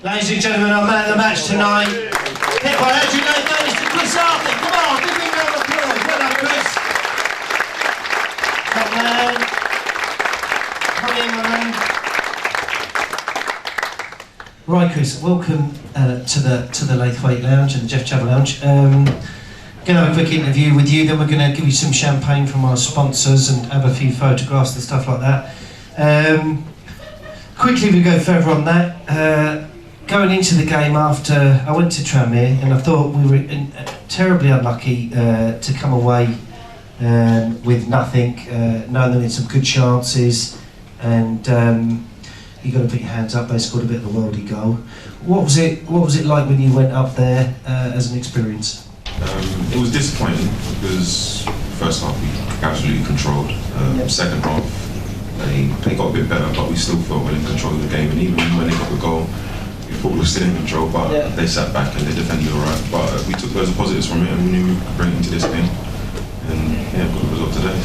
Ladies and gentlemen, our man of the match tonight. Hit by Andrew Lane, to Chris Arthur. Come on, give me a round of applause. Well done, Chris. Come on. Come in, my man. Right, Chris. Welcome to the Lathwaite Lounge and the Jeff Chabot Lounge. Going to have a quick interview with you. Then we're going to give you some champagne from our sponsors and have a few photographs and stuff like that. Quickly, we go further on that. Going into the game after I went to Tranmere, and I thought we were terribly unlucky to come away with nothing, knowing they had some good chances, and you got to put your hands up. They scored a bit of a worldie goal. What was it like when you went up there as an experience? It was disappointing because first half we absolutely controlled. Second half they got a bit better, but we still felt well in control of the game. And even when they got the goal, we thought we were still in control, but they sat back and they defended all right. But we took loads of positives from it, and we knew we could bring it into this game. And got the result today.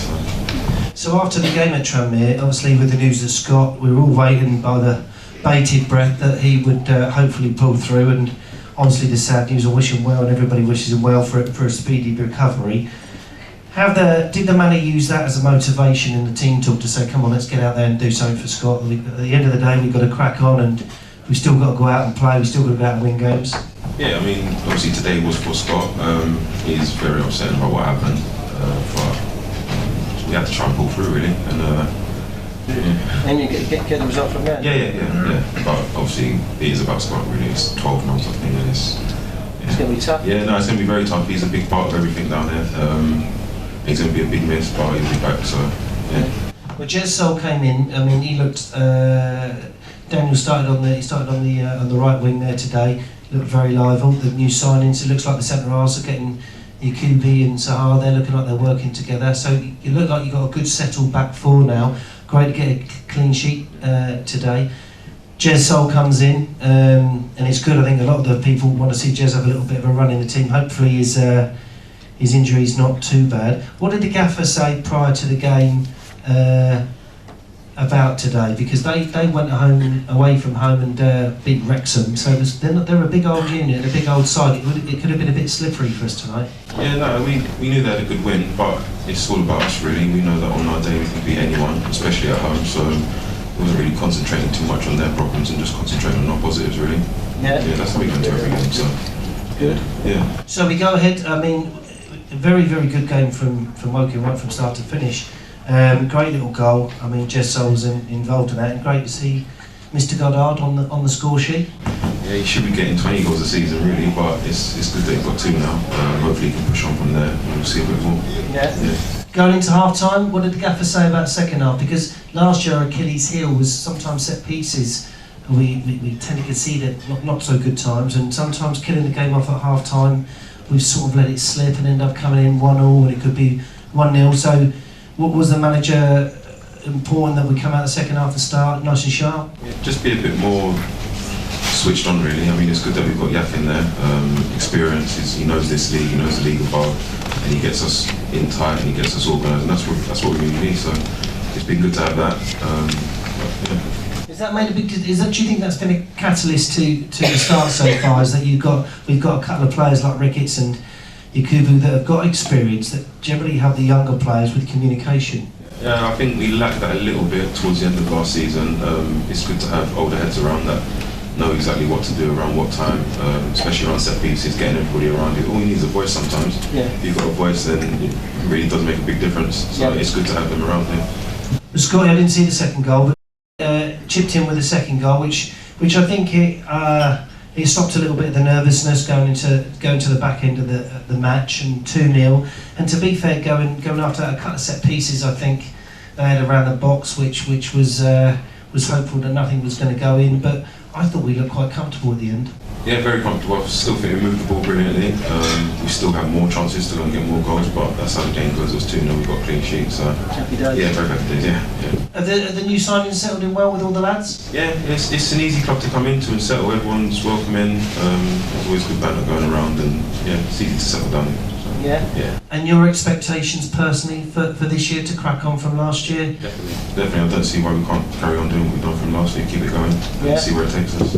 So after the game at Tranmere, obviously with the news of Scott, we were all waiting by the bated breath that he would hopefully pull through. And obviously the sad news, I wish him well, and everybody wishes him well for a speedy recovery. Did the manager use that as a motivation in the team talk to say, come on, let's get out there and do something for Scott? At the end of the day, we've got to crack on, and we've still got to go out and play, we've still got to go out and win games. Yeah, I mean, obviously today was for Scott. He's very upset about what happened, but we had to try and pull through, really. And you get the result from there? Yeah. But obviously, it is about Scott, really. It's 12 months, I think, and it's going to be tough? Yeah, no, it's going to be very tough. He's a big part of everything down there. He's going to be a big miss, but he'll be back, so, yeah. Well, Jez Sol came in. I mean, he looked... Daniel started on the right wing there today. Looked very lively. The new signings. It looks like the centre halves are getting Yakubi and Sahar. They're looking like they're working together. So you look like you've got a good settled back four now. Great to get a clean sheet today. Jez Sol comes in, and it's good. I think a lot of the people want to see Jez have a little bit of a run in the team. Hopefully his injury's not too bad. What did the gaffer say prior to the game about today? Because they went away from home and beat Wrexham, so they're a big old unit, a big old side. It could have been a bit slippery for us tonight. Yeah, no, we knew they had a good win, but it's all about us, really. We know that on our day we can beat anyone, especially at home, so we wasn't really concentrating too much on their problems and just concentrating on our positives, really. Yeah, that's how we go into every game, so. Good. Yeah. So we go ahead. I mean, a very, very good game from Woking, right from start to finish. Great little goal. I mean, Jez Sol's involved in that, and great to see Mr. Goddard on the score sheet. Yeah, he should be getting 20 goals a season, really, but it's good that he's got 2 now. Hopefully he can push on from there, and we'll see a bit more. Yeah. Going into half-time, what did the gaffer say about the second half? Because last year our Achilles' heel was sometimes set pieces. We tend to concede at not so good times, and sometimes killing the game off at half-time, we've sort of let it slip and end up coming in 1-1, and it could be 1-0. So, what was the manager important that we come out the second half and start nice and sharp? Yeah, just be a bit more switched on, really. I mean, it's good that we've got Yak in there. Experience, he knows this league, he knows the league above, and he gets us in tight and he gets us organised, and that's what we really need. So it's been good to have that. Has that made a big? Do you think that's been a catalyst to the start so far? Is that we've got a couple of players like Ricketts and Yakubu that have got experience that generally help the younger players with communication? Yeah, I think we lacked that a little bit towards the end of last season. It's good to have older heads around that know exactly what to do around what time, especially around set pieces, getting everybody around you. All you need is a voice sometimes. Yeah. If you've got a voice, then it really does make a big difference. So it's good to have them around here. Scotty, I didn't see the second goal, but chipped in with the second goal, which I think it stopped a little bit of the nervousness going to the back end of the match, and 2-0. And to be fair, going after that, a couple of set pieces, I think they had around the box, which was hopeful that nothing was going to go in. But I thought we looked quite comfortable at the end. Yeah, very comfortable. I still think we moved the ball brilliantly. We still have more chances to go and get more goals, but that's how the game goes. It was 2-0, we've got a clean sheet. So happy days. Yeah, very happy days. Yeah. Have the new signings settled in well with all the lads? Yeah, it's an easy club to come into and settle. Everyone's welcome in. There's always good banter going around, and yeah, it's easy to settle down. So, yeah. And your expectations personally for this year to crack on from last year? Definitely. I don't see why we can't carry on doing what we've done from last year. Keep it going. And see where it takes us.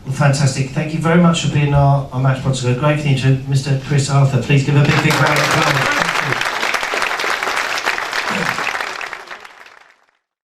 Well, Fantastic. Thank you very much for being our match sponsor. Great thing to Mr. Chris Arthur. Please give a big round of applause.